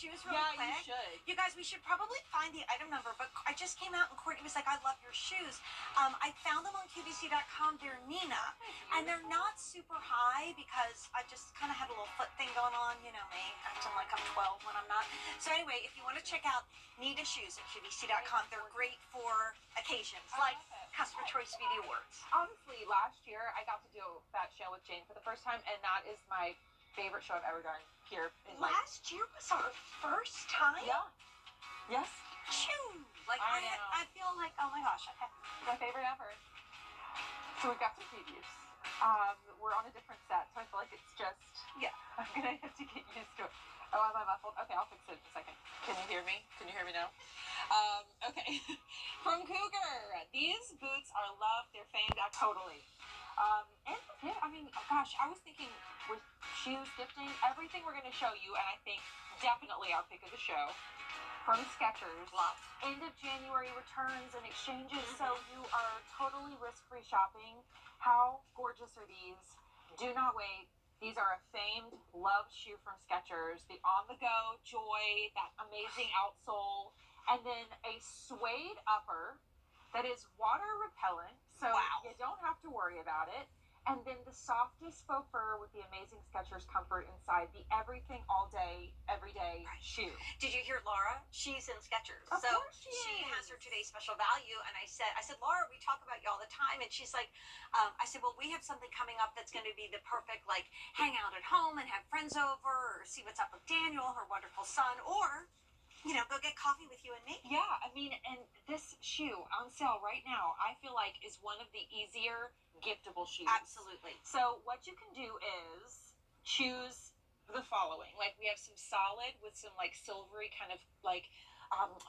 shoes really quick? Yeah, you should. You guys, we should probably find the item number, but I just came out and Courtney was like, I love your shoes. I found them on QVC.com. They're Nina. And they're not super high because I just kind of had a little foot thing going on. You know me, acting like I'm 12 when I'm not. So anyway, if you want to check out Nina shoes at QVC.com, they're great for occasions like Customer Choice Beauty Awards. Honestly, last year I got to do that show with Jane for the first time, and that is my favorite show I've ever done here. Last year was our first time? Yeah. Yes. Choo! Like, I know. I feel like, oh my gosh, okay. My favorite ever. So we've got some previews. We're on a different set, so I feel like it's just, Yeah. I'm gonna have to get used to it. Oh, am I muffled? Okay, I'll fix it in a second. Can you hear me? Can you hear me now? Okay. From Cougar, these boots are loved. They're famed out totally. And yeah, I mean, gosh, I was thinking with shoes, gifting, everything we're gonna show you, and I think definitely our pick of the show from Skechers. Love. End of January returns and exchanges, so you are totally risk-free shopping. How gorgeous are these? Do not wait. These are a famed, loved shoe from Skechers. The on-the-go joy, that amazing outsole, and then a suede upper that is water repellent, so you don't have to worry about it. And then the softest faux fur with the amazing Skechers comfort inside, the everything all day, everyday shoe. Did you hear Laura? She's in Skechers. Of course she has her today's special value. And I said, Laura, we talk about you all the time. And she's like, I said, well, we have something coming up that's going to be the perfect, like, hang out at home and have friends over or see what's up with Daniel, her wonderful son, or, you know, go get coffee with you and me. Yeah, I mean, and this shoe on sale right now, I feel like is one of the easier giftable shoes. Absolutely. So what you can do is choose the following. Like, we have some solid with some like silvery kind of like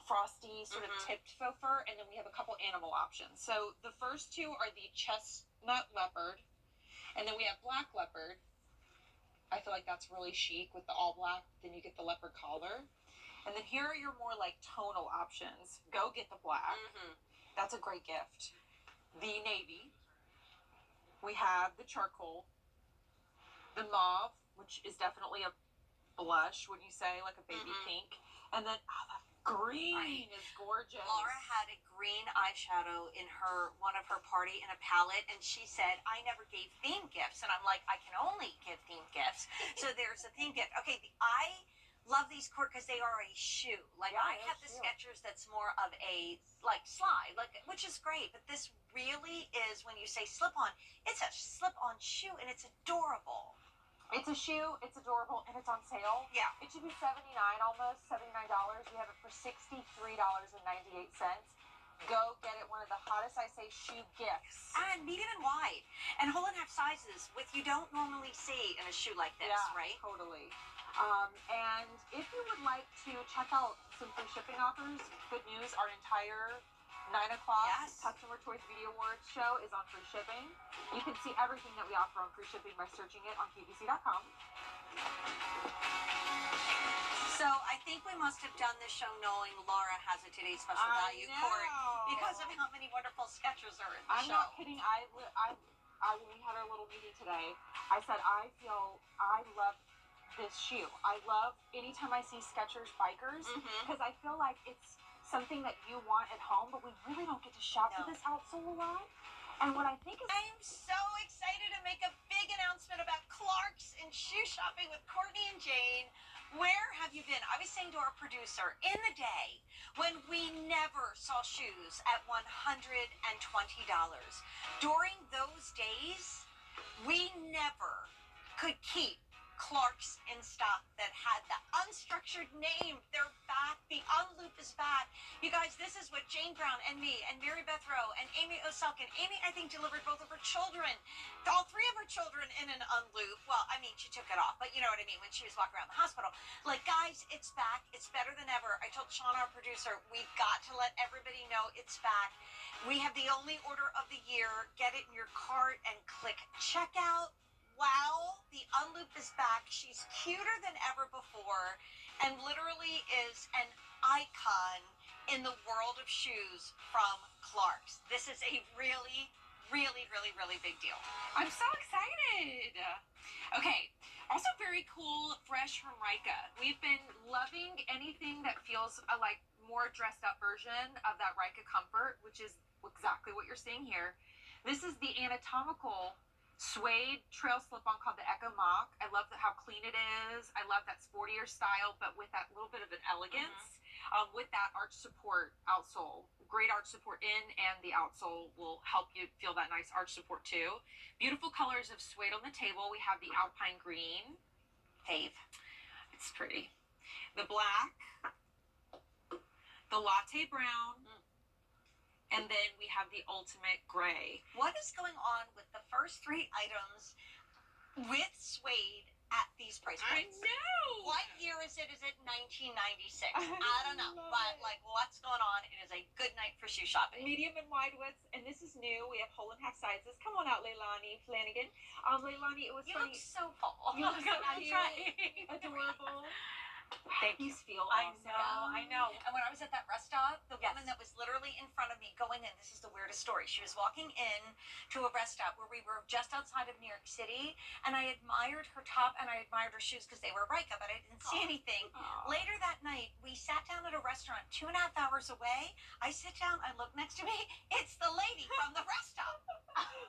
frosty sort of tipped faux fur, and then we have a couple animal options. So the first two are the chestnut leopard, and then we have black leopard. I feel like that's really chic with the all black. Then you get the leopard collar. And then here are your more like tonal options. Go get the black. That's a great gift. The navy. We have the charcoal. The mauve, which is definitely a blush, wouldn't you say? Like a baby pink. And then, oh, that green is gorgeous. Laura had a green eyeshadow in one of her party in a palette, and she said, I never gave theme gifts. And I'm like, I can only give theme gifts. So there's a theme gift. Okay, I love these, Court, because they are a shoe. Like, I have the Skechers that's more of a, like, slide, like, which is great. But this really is, when you say slip-on, it's a slip-on shoe, and it's adorable. It's a shoe, it's adorable, and it's on sale. Yeah. It should be $79 almost, $79. We have it for $63.98. Go get it. One of the hottest, I say, shoe gifts. And medium and wide. And whole and half sizes, with you don't normally see in a shoe like this, right? Totally. And if you would like to check out some free shipping offers, good news, our entire 9 o'clock Customer Choice Beauty Awards show is on free shipping. You can see everything that we offer on free shipping by searching it on QVC.com. So I think we must have done this show knowing Laura has a today's special value, Court, because of how many wonderful Skechers are in the show. I'm not kidding. When we had our little meeting today, I said I love this shoe. I love anytime I see Skechers bikers, because I feel like it's something that you want at home, but we really don't get to shop for this outsole a lot. And what I think is, I'm so excited to make a big announcement about Clark's and shoe shopping with Courtney and Jane. Where have you been? I was saying to our producer, in the day when we never saw shoes at $120, during those days, we never could keep Clark's in stock that had the unstructured name. They're back. The unloop is back. You guys, this is what Jane Brown and me and Mary Beth Rowe and Amy Oselkin. Amy, I think, delivered both of her children, all three of her children, in an unloop. Well, I mean, she took it off, but you know what I mean, when she was walking around the hospital. Like, guys, it's back. It's better than ever. I told Sean, our producer, we've got to let everybody know it's back. We have the only order of the year. Get it in your cart and click checkout. Wow, the unloop is back. She's cuter than ever before and literally is an icon in the world of shoes from Clark's. This is a really, really, really, really big deal. I'm so excited. Okay, Also very cool, fresh from Rika. We've been loving anything that feels like more dressed up version of that Rika comfort, which is exactly what you're seeing here. This is the anatomical suede trail slip-on called the Echo Mock. I love how clean it is. I love that sportier style, but with that little bit of an elegance. With that arch support outsole. Great arch support in, and the outsole will help you feel that nice arch support too. Beautiful colors of suede on the table. We have the alpine green. Fave. It's pretty. The black. The latte brown. And then we have the ultimate gray. What is going on with the first 3 items with suede at these price points? I know. What year is it? Is it 1996? I don't know. But like, what's going on? It is a good night for shoe shopping. Medium and wide widths, and this is new. We have whole and half sizes. Come on out, Leilani Flanagan. Leilani, it was You funny. look so full. You look so I'm cute, trying. adorable. Thank you. These feel I awesome. know. And when I was at that rest stop, the Yes. woman that was literally in front of me going in, this is the weirdest story. She was walking in to a rest stop where we were just outside of New York City, and I admired her top and I admired her shoes because they were Rika, but I didn't see anything. Later that night, we sat down at a restaurant 2.5 hours away. I sit down, I look next to me, it's the lady from the rest stop.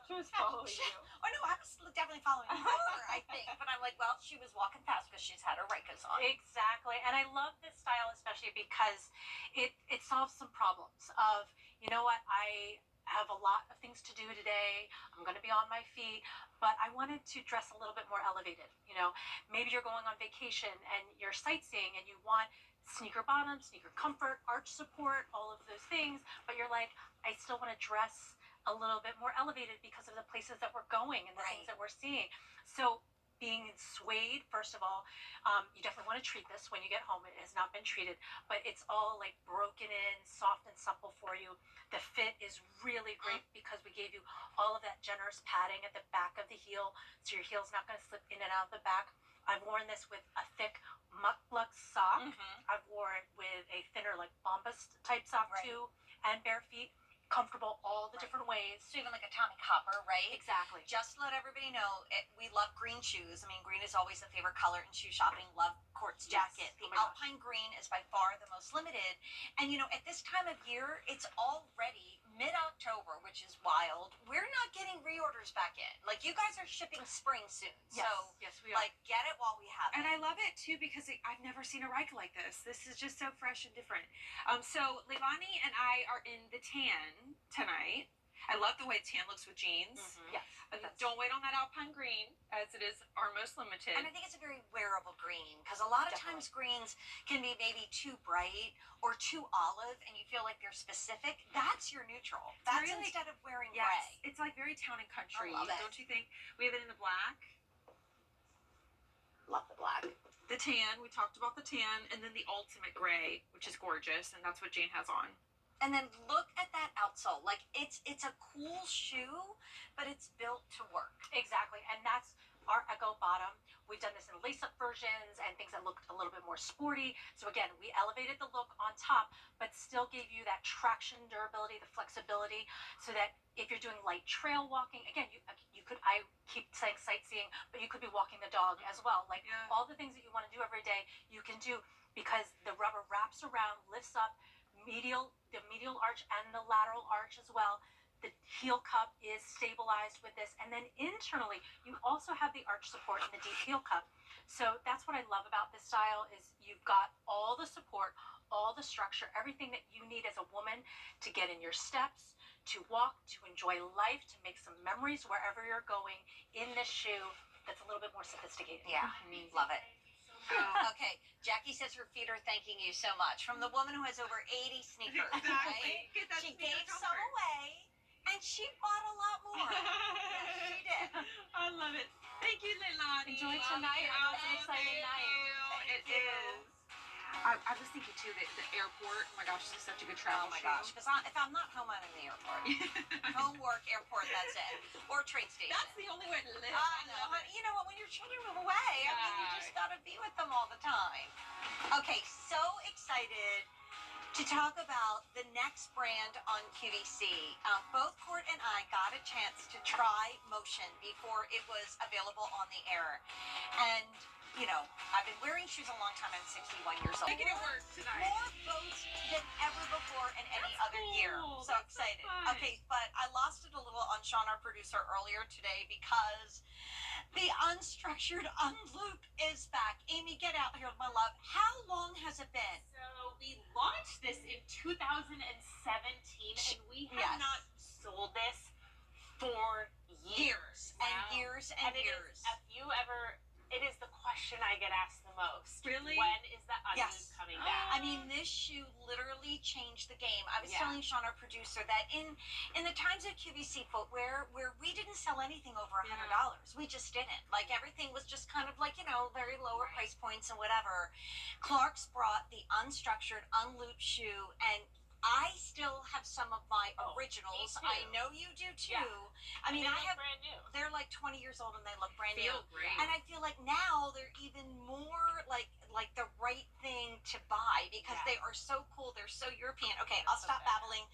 She was following you. Oh no, I was definitely following her, I think. But I'm like, well, she was walking fast because she's had her Rikas on. Exactly. And I love this style especially because it solves some problems of, you know what, I have a lot of things to do today. I'm going to be on my feet, but I wanted to dress a little bit more elevated. You know, maybe you're going on vacation and you're sightseeing and you want sneaker bottoms, sneaker comfort, arch support, all of those things, but you're like, I still want to dress a little bit more elevated because of the places that we're going and the things that we're seeing. So being in suede, first of all, you definitely want to treat this when you get home. It has not been treated, but it's all like broken in, soft and supple for you. The fit is really great because we gave you all of that generous padding at the back of the heel, so your heel's not going to slip in and out of the back. I've worn this with a thick muck sock. I've worn it with a thinner like bombas type sock too, and bare feet. Comfortable all the different ways. So even like a Tommy Copper, right? Exactly. Just to let everybody know, we love green shoes. I mean, green is always a favorite color in shoe shopping. Love Court's jacket. Yes. The Oh my gosh. Alpine green is by far the most limited. And you know, at this time of year, it's already mid-October, which is wild. We're not getting reorders back in. Like, you guys are shipping spring soon. Yes. So, Yes, we are. like, get it while we have it. And I love it too because I've never seen a Rika like this. This is just so fresh and different. So Leilani and I are in the tan tonight. I love the way tan looks with jeans. Yes. Don't wait on that alpine green, as it is our most limited. And I think it's a very wearable green because a lot of times greens can be maybe too bright or too olive and you feel like they're specific. That's your neutral. That's really- instead of wearing Yes, gray. it's like very town and country. I love it. Don't you think? We have it in the black, Love the black. the tan. We talked about the tan, and then the ultimate gray, which is gorgeous, and that's what Jane has on. And then look at that outsole. Like it's a cool shoe, but it's built to work. Exactly. And that's our Echo bottom. We've done this in lace-up versions and things that looked a little bit more sporty. So again, we elevated the look on top, but still gave you that traction, durability, the flexibility, so that if you're doing light trail walking, again, you could, I keep saying sightseeing, but you could be walking the dog as well. Like all the things that you want to do every day, you can do because the rubber wraps around, lifts up, the medial arch and the lateral arch as well. The heel cup is stabilized with this, and then internally you also have the arch support in the deep heel cup. So that's what I love about this style is you've got all the support, all the structure, everything that you need as a woman to get in your steps, to walk, to enjoy life, to make some memories wherever you're going in this shoe that's a little bit more sophisticated. Yeah, love it. Okay, Jackie says her feet are thanking you so much. From the woman who has over 80 sneakers, right? Get that She sneaker gave comfort. some away, and she bought a lot more. Yes, she did. I love it. Thank you, Leilani. Enjoy Love tonight. you. I know it's an exciting Thank night. you. It is. I was thinking too that the airport. Oh my gosh, this is such a good travel Oh my shoe. gosh, because if I'm not home, I'm in the airport. Home, work, airport, that's it. Or train station. That's the only way to live. I know. love it. You know what? When your children move away, I mean, you just gotta be with them all the time. Okay, so excited to talk about the next brand on QVC. Both Court and I got a chance to try Motion before it was available on the air. And, you know, I've been wearing shoes a long time. I'm 61 years old. Making it work tonight. More votes than ever before in any other year. So excited. Okay, but I lost it a little on Sean, our producer, earlier today because the unstructured unloop is back. Amy, get out here, my love. How long has it been? So we launched this in 2017, and we have not sold this for years. And years and years. It is the question I get asked the most. Really? When is the unloop coming back? I mean, this shoe literally changed the game. I was telling Sean, our producer, that in the times of QVC footwear, where we didn't sell anything over $100, we just didn't. Like, everything was just kind of like, you know, very lower price points and whatever. Clark's brought the unstructured, unlooped shoe, and I still have some of my originals. I know you do too. Yeah. I mean, I have. Brand new. They're like 20 years old and they look brand new. Feel great. And I feel like now they're even more like the right thing to buy because they are so cool. They're so European. Okay, I'll stop babbling.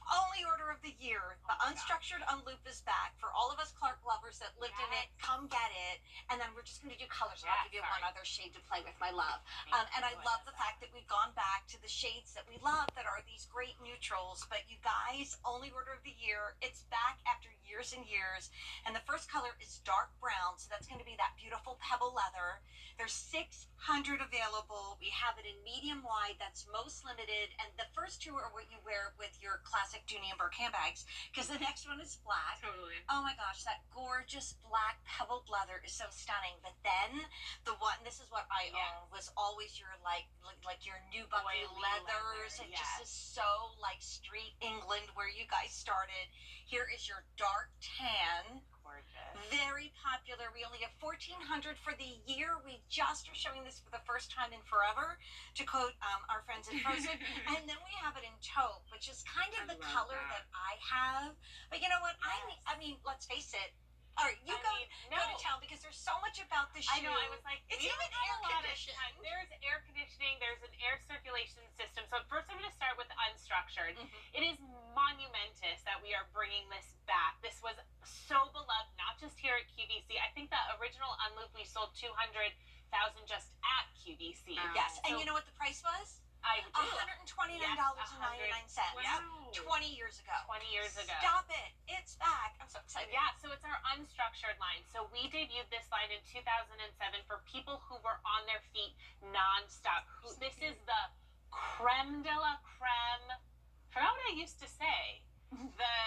Only order of the year. The unstructured unloop is back. For all of us Clark lovers that lived in it, come get it. And then we're just going to do colors. And I'll give you one other shade to play with, my love. And I love the fact that we've gone back to the shades that we love that are these great neutrals. But you guys, only order of the year. It's back after years and years. And the first color is dark brown. So that's going to be that beautiful pebble leather. There's 600 available. We have it in medium wide. That's most limited. And the first two are what you wear with your classic Dooney and Burke handbags. Because the next one is black. Totally. Oh my gosh, that gorgeous black pebbled leather is so stunning. But then the one, this is what I own, was always your like your new bucky Oily leathers. leather, It just is so like street England where you guys started. Here is your dark tan. Gorgeous. Very popular. We only have 1,400 for the year. We just are showing this for the first time in forever, to quote our friends at Frozen. And then we have it in taupe, which is kind of the color that I have. But you know what? I mean, let's face it. All right, go to town because there's so much about this shoe. I know. I was like, it's we even don't have air a lot of conditioned. time. There's air conditioning. There's an air circulation system. So first, I'm going to start with unstructured. It is monumentous that we are bringing this back. This was so beloved, not just here at QVC. I think the original unloop we sold 200,000 just at QVC. Yes, and you know what the price was? I do. $129.99. Wow. 20 years ago. 20 years ago. Stop it. It's back. I'm so excited. Yeah, so it's our unstructured line. So we debuted this line in 2007 for people who were on their feet nonstop. This is the creme de la creme. Forgot what I used to say. The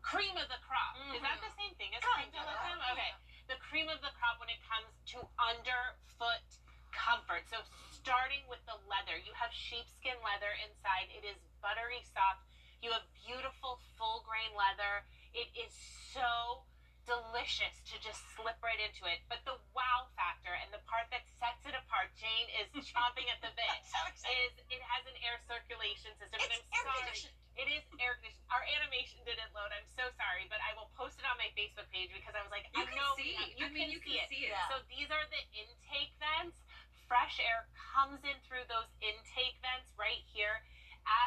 cream of the crop. Is that the same thing as creme de la creme? Okay. The cream of the crop when it comes to underfoot comfort. So starting with the leather, you have sheepskin leather inside. It is buttery soft. You have beautiful full grain leather. It is so delicious to just slip right into it. But the wow factor and the part that sets it apart, Jane is chomping at the bit, is it has an air circulation system. It's air conditioned. It is air conditioned. Our animation didn't load. I'm so sorry, but I will post it on my Facebook page because I was like, You can see it. Yeah. So these are the intake vents. Fresh air comes in through those intake vents right here.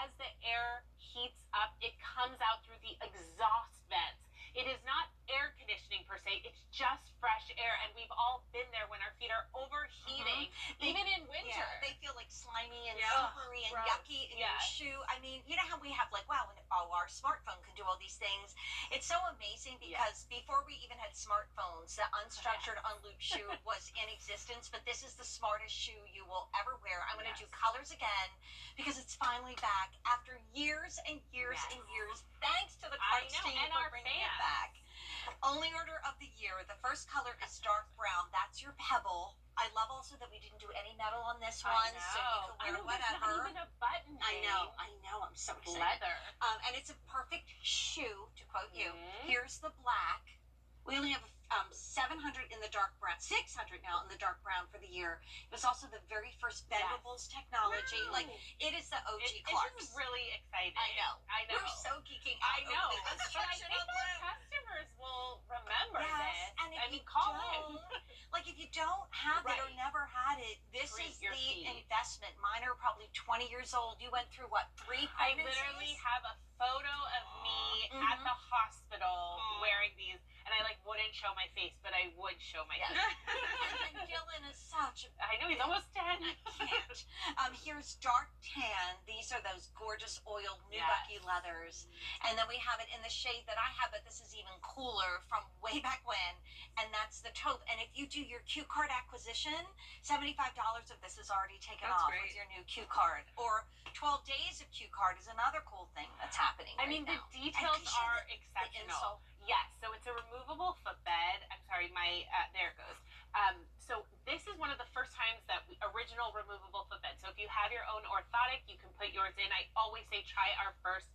As the air heats up, it comes out through the exhaust vents. It is not air conditioning per se, it's just fresh air, and we've all been there when our feet are overheating, even in winter. Yeah, they feel like slimy and Yeah. slippery and Gross. yucky in your shoe. I mean, you know how we have like, wow, our smartphone can do all these things. It's so amazing because before we even had smartphones, the unstructured, unlooped shoe was in existence, but this is the smartest shoe you will ever wear. I'm going to do colors again because it's finally back after years and years and years. Thanks to the Clark team and for our bringing it fans. back. Only order of the year. The first color is dark brown. That's your pebble. I love also that we didn't do any metal on this one, so you can wear whatever. There's not even a button. I know. I'm so excited. Leather. And it's a perfect shoe, to quote you. Here's the black. We only have 700 in the dark brown, 600 now in the dark brown for the year. It was also the very first bendables technology. Wow. Like, it is the OG It's Clarks. just really exciting. I know. We're so geeking out. I know. Over the But I construction think of our blue. customers will remember Yes, this. and if you call don't, in. like if you don't have it or Right. never had it, this Treat is your the feet. investment. Mine are probably 20 years old told. You went through what, 3 I pregnancies? literally have a photo of me at the hospital wearing these, and I like wouldn't show my face, but I would show my Yes. face. And Dylan is such a I know he's almost 10. I can't. Here's dark tan. These are those gorgeous oiled nubucky Yes. leathers. And then we have it in the shade that I have, but this is even cooler from way back when. And that's the taupe. And if you do your Q card acquisition, $75 of this is already taken That's off great. with your new Q card. Or 12 days of Q card is another cool thing that's happening. I right mean, the now. details And can you show are the exceptional. insole? Yes, so it's a removable footbed. I'm sorry, my there it goes. So this is one of the first times that original removable footbed. So if you have your own orthotic, you can put yours in. I always say try our first.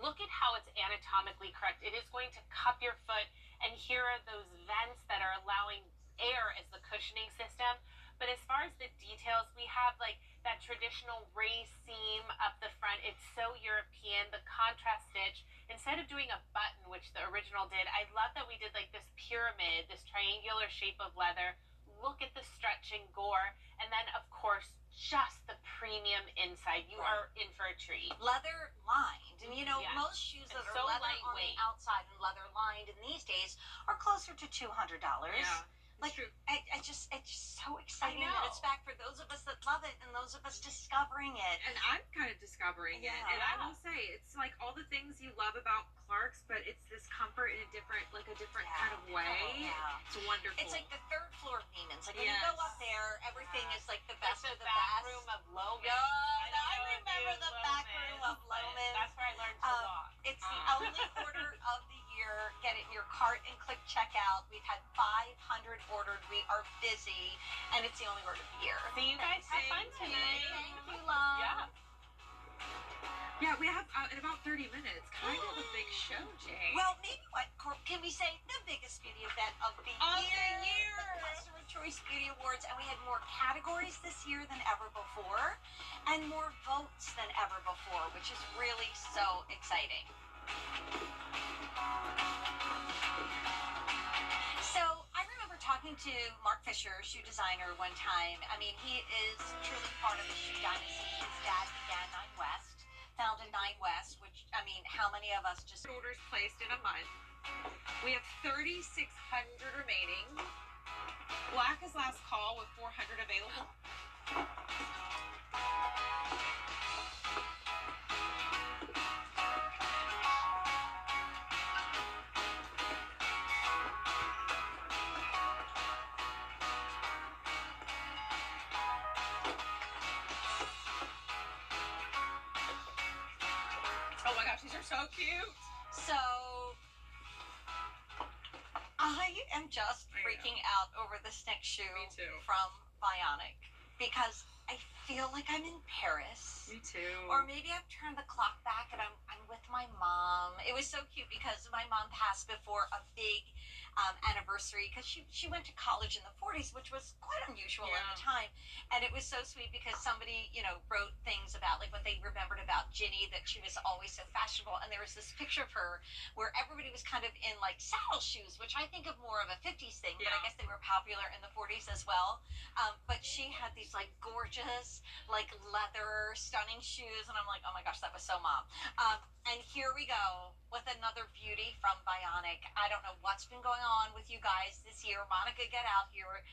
Look at how it's anatomically correct. It is going to cup your foot, and here are those vents that are allowing air as the cushioning system. But as far as the details, we have like that traditional raised seam up the front. It's so European. The contrast stitch, instead of doing a button, which the original did, I love that we did like this pyramid, this triangular shape of leather. Look at the stretch and gore. And then, of course, just the premium inside. You are in for a treat. Leather lined. And you know, Yes. most shoes that And are so leather on the lightweight. outside and leather lined in these days are closer to $200. Yeah, Like, it's true. it's just so exciting I that know. it's back for those of us that love it and those of us discovering it. And I'm kind of discovering it. Yeah. And I will say, it's like all the things you love about Clark's, but it's this comfort in a different kind of way. Yeah. It's wonderful. It's like the third floor of Neiman's. Like when you Yes. go up there, everything is like the best Like of the the back best. room of Loman. Yeah, don't I know if remember you the know back room of but Loman. That's where I learned to walk. It's the only order of the year. Get it in your cart and click checkout. We've had 500 ordered. We are busy, and it's the only order of the year. See you guys. Have fun Thank tonight. you, love. Yeah. Yeah, we have in about 30 minutes. Kind of a big show, Jay. Well, maybe can we say the biggest beauty event of the year? The Customer Choice Beauty Awards, and we had more categories this year than ever before, and more votes than ever before, which is really so exciting. So I remember talking to Mark Fisher, shoe designer, one time. I mean, he is truly part of the shoe dynasty. His dad began Nine West, founded Nine West, which, I mean, how many of us just... Orders placed in a month. We have 3,600 remaining. Black is last call with 400 available. Oh my gosh, these are so cute. So I am just I know. freaking out over this next shoe Me too. from Bionic because I feel like I'm in Paris. Me too. Or maybe I've turned the clock back and I'm with my mom. It was so cute because my mom passed before a big anniversary because she went to college in the 40s, which was quite unusual at the time. And it was so sweet because somebody, you know, wrote things about like what they remembered about Ginny, that she was always so fashionable. And there was this picture of her where everybody was kind of in like saddle shoes, which I think of more of a 50s thing, but I guess they were popular in the 40s as well. But she had these like gorgeous, like leather, stunning shoes. And I'm like, oh my gosh, that was so mom. And here we go with another beauty from Bionic. I don't know what's been going on with you guys this year. Monica, get out here.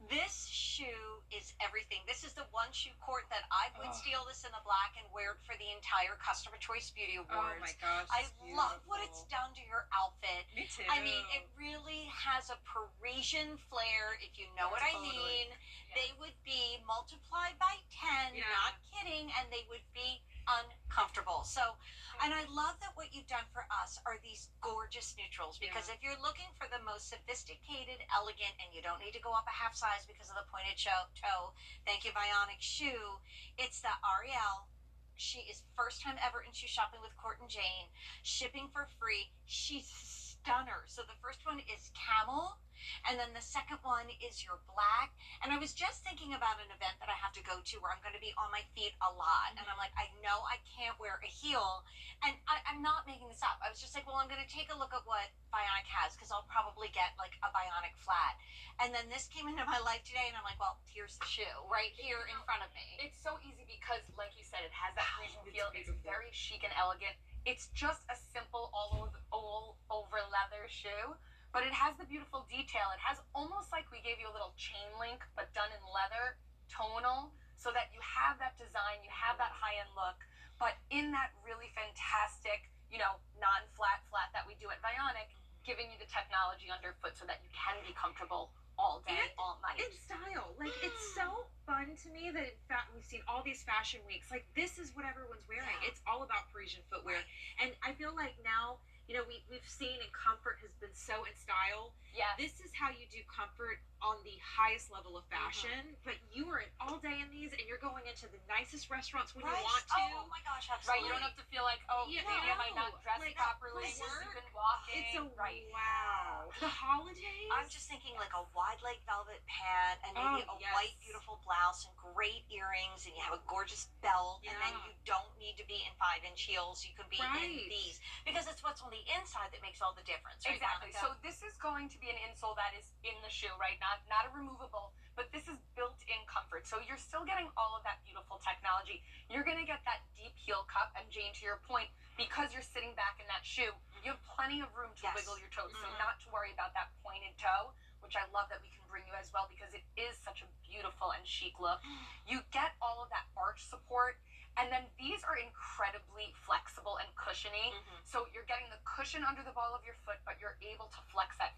This shoe is everything. This is the one shoe, Court, that I would steal this in the black and wear it for the entire Customer Choice Beauty Awards. Oh my gosh. I it's love what beautiful. it's done to your outfit. Me too. I mean, it really has a Parisian flair, if you know what I Totally. mean. They would be multiplied by 10, Yeah. not kidding, and they would be uncomfortable. So, and I love that what you've done for us are these gorgeous neutrals, because if you're looking for the most sophisticated, elegant, and you don't need to go up a half size because of the pointed toe, thank you, Bionic shoe, it's the Ariel. She is first time ever in shoe shopping with Court and Jane, shipping for free. She's stunner. So the first one is camel, and then the second one is your black. And I was just thinking about an event that I have to go to where I'm going to be on my feet a lot, and I'm like, I know I can't wear a heel, and I'm not making this up. I was was just like, well, I'm going to take a look at what Bionic has because I'll probably get like a Bionic flat. And then this came into my life today, and I'm like, well, here's the shoe right here in front of me. It's so easy because, like you said, it has that Parisian it's feel. beautiful. It's very chic and elegant. It's just a simple all over leather shoe, but it has the beautiful detail. It has almost like we gave you a little chain link, but done in leather, tonal, so that you have that design, you have that high-end look, but in that really fantastic, non-flat flat that we do at Vionic, giving you the technology underfoot so that you can be comfortable all day, And all night. in style. Like, it's so fun to me that in fact we've seen all these fashion weeks. Like, this is what everyone's wearing. Yeah. It's all about Parisian footwear. And I feel like now, we've seen and comfort has been so in style. Yes. This is how you do comfort on the highest level of fashion. But you are in all day in these, and you're going into the nicest restaurants when you want to. Oh my gosh, Right, absolutely. you don't have to feel like, oh, Yeah, maybe I might no, not dress like, properly this because is- you've been walking. It's a right. wow. The holidays. I'm just thinking like a wide leg velvet pant and maybe Oh, a yes. white beautiful blouse and great earrings, and you have a gorgeous belt, and then Yeah. you don't need to be in 5-inch heels. You can be Right. in these because it's what's on the inside that makes all the difference. Right, Exactly. Monica? So this is going to be an insole that is in the shoe, right? Not a removable, but this is built-in comfort. So you're still getting all of that beautiful technology. You're going to get that deep heel cup, and Jane, to your point, because you're sitting back in that shoe, you have plenty of room to Yes. wiggle your toes. So Mhm. not to worry about that pointed toe, which I love that we can bring you as well because it is such a beautiful and chic look. You get all of that arch support, and then these are incredibly flexible and cushiony. Mhm. So you're getting the cushion under the ball of your foot, but you're able to flex that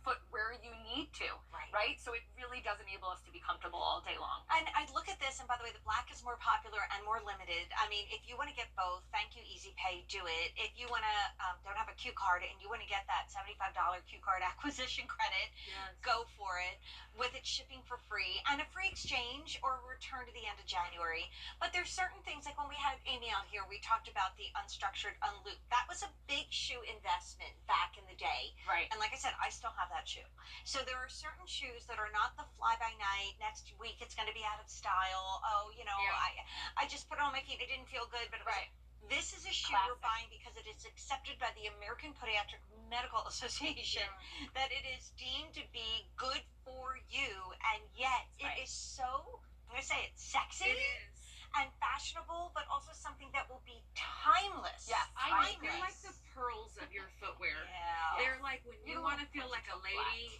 foot where you need to, right? So it really does enable us to be comfortable all day long. And I look at this, and by the way, the black is more popular and more limited. I mean, if you want to get both, thank you, Easy Pay, do it. If you want to, don't have a Q card and you want to get that $75 Q card acquisition credit, Yes. go for it. With it shipping for free and a free exchange or return to the end of January. But there's certain things, like when we had Amy out here, we talked about the unstructured unloop. That was a big shoe investment back in the day. Right. And like I said, I still have that shoe. So there are certain shoes that are not the fly by night. Next week it's going to be out of style. Oh, Yeah. I just put it on my feet. It didn't feel good, but it was. Right. This is a shoe we're Classic. buying because it is accepted by the American Podiatric Medical Association that it is deemed to be good for you, and yet Right. it is so, I'm going to say it, sexy It is. and fashionable, but also something that will be timeless. Yes, I Timeless. they're like the pearls of your footwear. Yeah. They're like when you Little want to feel like a flat. lady,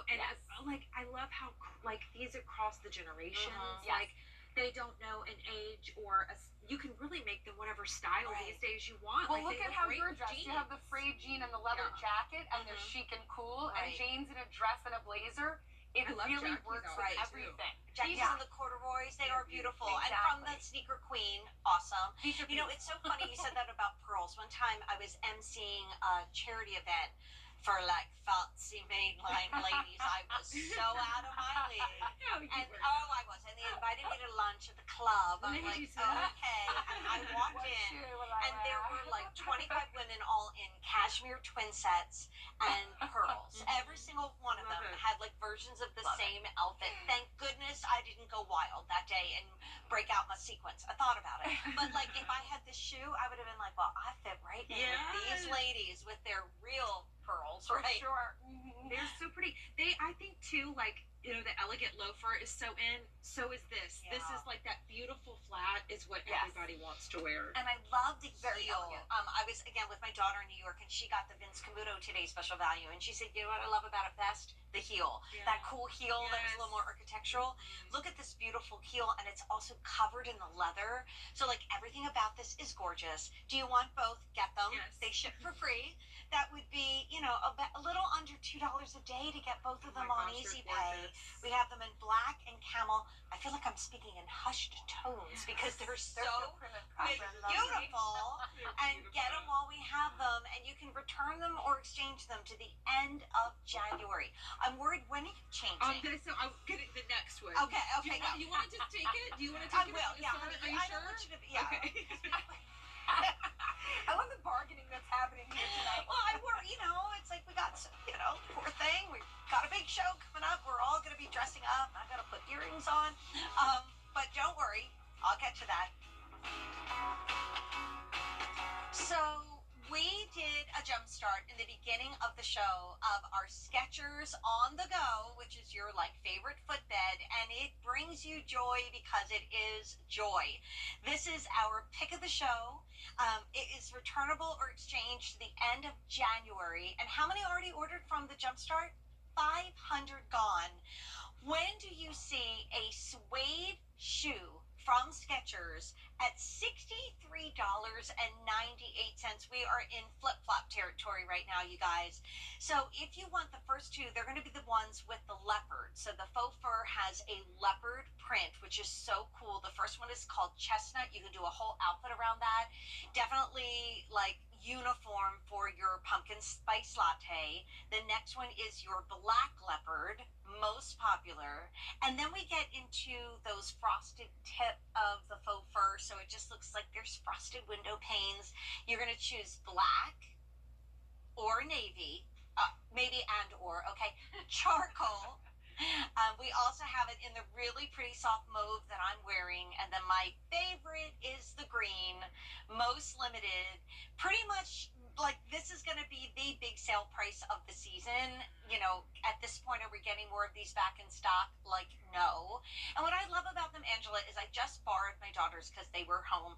and Yes. like I love how like these across the generations, Mhm. Yes. like they don't know an age or you can really make them whatever style Right. these days you want. Well, Like, look they at look how great you're with dressed. You have the jeans. frayed jean and the leather Yeah. jacket, and they're Mhm. chic and cool. Right. And Jane's in a dress and a blazer. It I love really Jackie's works with outfit, too. everything. Jackies Yeah. and the corduroys, they They're are beautiful. beautiful. And from the Exactly. Sneaker Queen, awesome. These are It's so funny you said that about pearls. One time I was emceeing a charity event for like fancy mainline ladies. I was so out of my league. No, you And were. I was. And they invited me to lunch at the club. I'm like, Ladies' okay. And I walked What in, shoe will I and there wear? were like 25 women all in cashmere twin sets and pearls. Every single one of Love them it. had like versions of the Love it. same outfit. Thank goodness I didn't go wild that day and break out my sequins. I thought about it. But like if I had this shoe, I would have been like, well, I fit right in with these Yes. ladies with their real pearls, For right? sure. They're so pretty. I think too, like, the elegant loafer is so in. So is this. This Yeah. is like that beautiful flat is what Yes. everybody wants to wear. And I love the Very heel. elegant. I was again with my daughter in New York, and she got the Vince Camuto Today Special Value, and she said, "You know what I love about it best? The heel. Yeah. That cool heel that was a Yes. little more architectural. Look at this beautiful heel, and it's also covered in the leather. So like everything about this is gorgeous. Do you want both? Get them. Yes. They ship for free. That would be a little under $2 a day to get both of Oh my them on gosh, Easy they're Pay. gorgeous. We have them in black and camel. I feel like I'm speaking in hushed tones because they're They're so prim and proper and lovely. beautiful. They're And get beautiful. them while we have them, and you can return them or exchange them to the end of January. I'm worried, when are you changing? So I'm getting the next one. Okay, Do you, go. you want to just take it? Do you want to I take it? will, yeah. Are you I sure? don't want you to, yeah. Okay. I love the bargaining that's happening here tonight. Well, I worry, it's like we got, poor thing, we got a big show coming up. We're all going to be dressing up. I got to put earrings on. But don't worry, I'll get to that. So we did start in the beginning of the show of our Skechers on the go, which is your like favorite footbed, and it brings you joy because it is joy. This is our pick of the show. It is returnable or exchanged to the end of January. And how many already ordered from the Jumpstart? 500 gone. When do you see a suede shoe from Skechers at $63.98? We are in flip-flop territory right now, you guys. So if you want the first two, they're going to be the ones with the leopard. So the faux fur has a leopard print, which is so cool. The first one is called Chestnut. You can do a whole outfit around that. Definitely like uniform for your pumpkin spice latte. The next one is your black leopard, most popular. And then we get into those frosted tip of the faux fur, so it just looks like there's frosted window panes. You're going to choose black or navy, maybe and or, okay, charcoal. We also have it in the really pretty soft mauve that I'm wearing, and then my favorite is the green, most limited. Pretty much like this is going to be the big sale price of the season. You know, at this point, are we getting more of these back in stock? Like, no. And what I love about them, Angela, is I just borrowed my daughter's because they were home.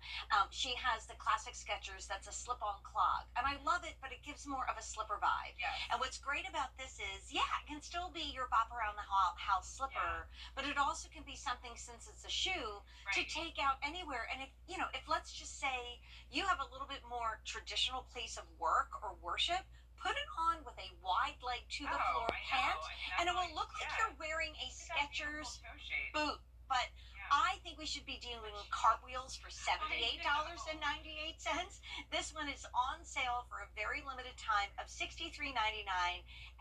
She has the classic Skechers that's a slip-on clog, and I love it, but it gives more of a slipper vibe. Yes. And what's great about this is, yeah, it can still be your bop around the house slipper, but it also can be something, since it's a shoe, to take out anywhere. And if, you know, if let's just say you have a little bit more traditional place of work or worship, put it on with a wide leg to the floor pant, and it will look like you're wearing a Skechers boot. But I think we should be doing cartwheels for $78.98. This one is on sale for a very limited time of $63.99,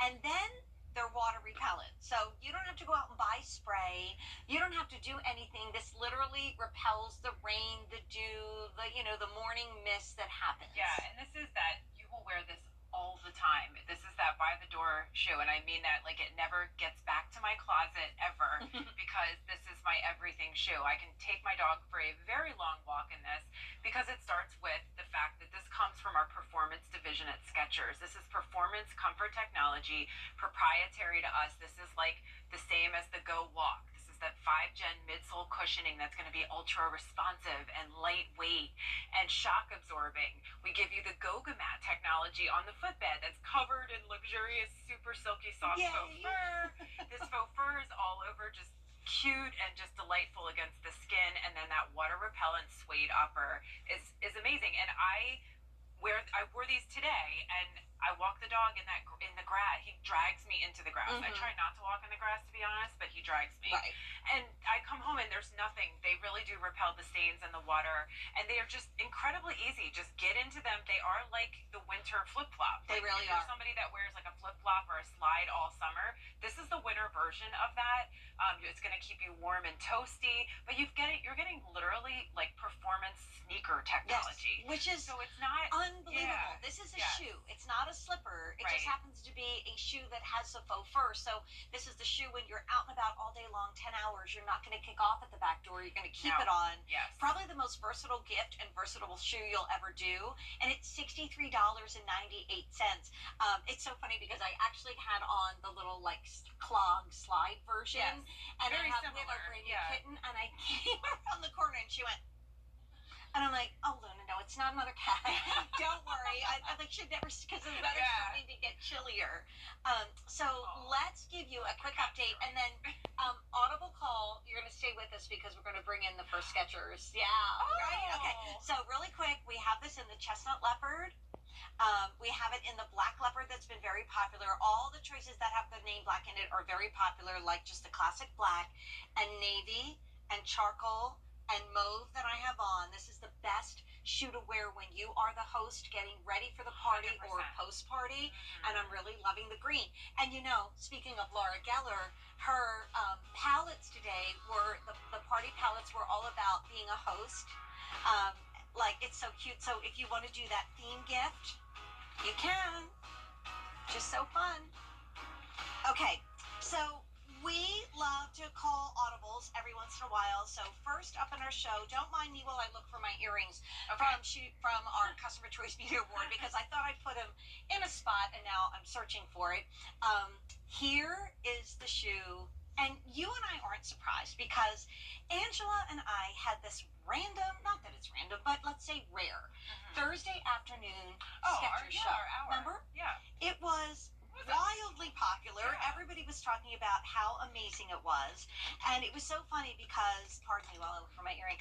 and then they're water repellent. So you don't have to go out and buy spray. You don't have to do anything. This literally repels the rain, the dew, the, you know, the morning mist that happens. Yeah, and this is that you will wear this all the time. This is that by the door shoe, and I mean that like it never gets back to my closet ever because this is my everything shoe. I can take my dog for a very long walk in this because it starts with the fact that this comes from our performance division at Skechers. This is performance comfort technology, proprietary to us. This is like the same as the Go Walk. This is that 5-gen midsole cushioning that's going to be ultra responsive and lightweight and shock absorbing. We give you the Goga Mat technology on the footbed that's covered in luxurious, super silky soft faux fur. This faux fur is all over, just cute and just delightful against the skin, and then that water repellent suede upper is amazing. And I wore these today, and I walk the dog in the grass. He drags me into the grass. I try not to walk in the grass, to be honest, but he drags me. Right. And I come home and there's nothing. They really do repel the stains and the water, and they are just incredibly easy. Just get into them. They are like the winter flip flop. They really if you're are. somebody that wears like a flip flop or a slide all summer, this is the winter version of that. It's going to keep you warm and toasty, but you're getting literally like performance sneaker technology. Yes, which is so it's not unbelievable. This is a shoe. It's not a slipper. It just happens to be a shoe that has the faux fur. So this is the shoe when you're out and about all day long, 10 hours. You're not going to kick off at the back door. You're going to keep it on. Yes. Probably the most versatile gift and versatile shoe you'll ever do. And it's $63.98. It's so funny because I actually had on the little like clog slide version. Yes. And Very we have a similar, brand new kitten, and I came around the corner and she went, and I'm like, oh, Luna, no, it's not another cat. Don't worry. I like should never, because the weather's starting to get chillier. So let's give you a quick update, and then audible call. You're going to stay with us because we're going to bring in the first Skechers. Yeah. Right? Okay. So really quick, we have this in the chestnut leopard. We have it in the black leopard that's been very popular. All the choices that have the name black in it are very popular, like just the classic black and navy and charcoal and mauve that I have on. This is the best shoe to wear when you are the host getting ready for the party 100%. or post party. And I'm really loving the green. And you know, speaking of Laura Geller, her palettes today were, the party palettes were all about being a host. Like, it's so cute. So if you want to do that theme gift, you can. Just so fun. Okay, so we love to call audibles every once in a while. So first up in our show, don't mind me while I look for my earrings. from our Customer Choice Media Award because I thought I'd put him in a spot and now I'm searching for it. Here is the shoe, and you and I aren't surprised because Angela and I had this random, not that it's random, but let's say rare, Thursday afternoon Skechers show. Our hour. Remember? Yeah. It was wildly popular. Yeah. Everybody was talking about how amazing it was, and it was so funny because, pardon me while I look for my earring.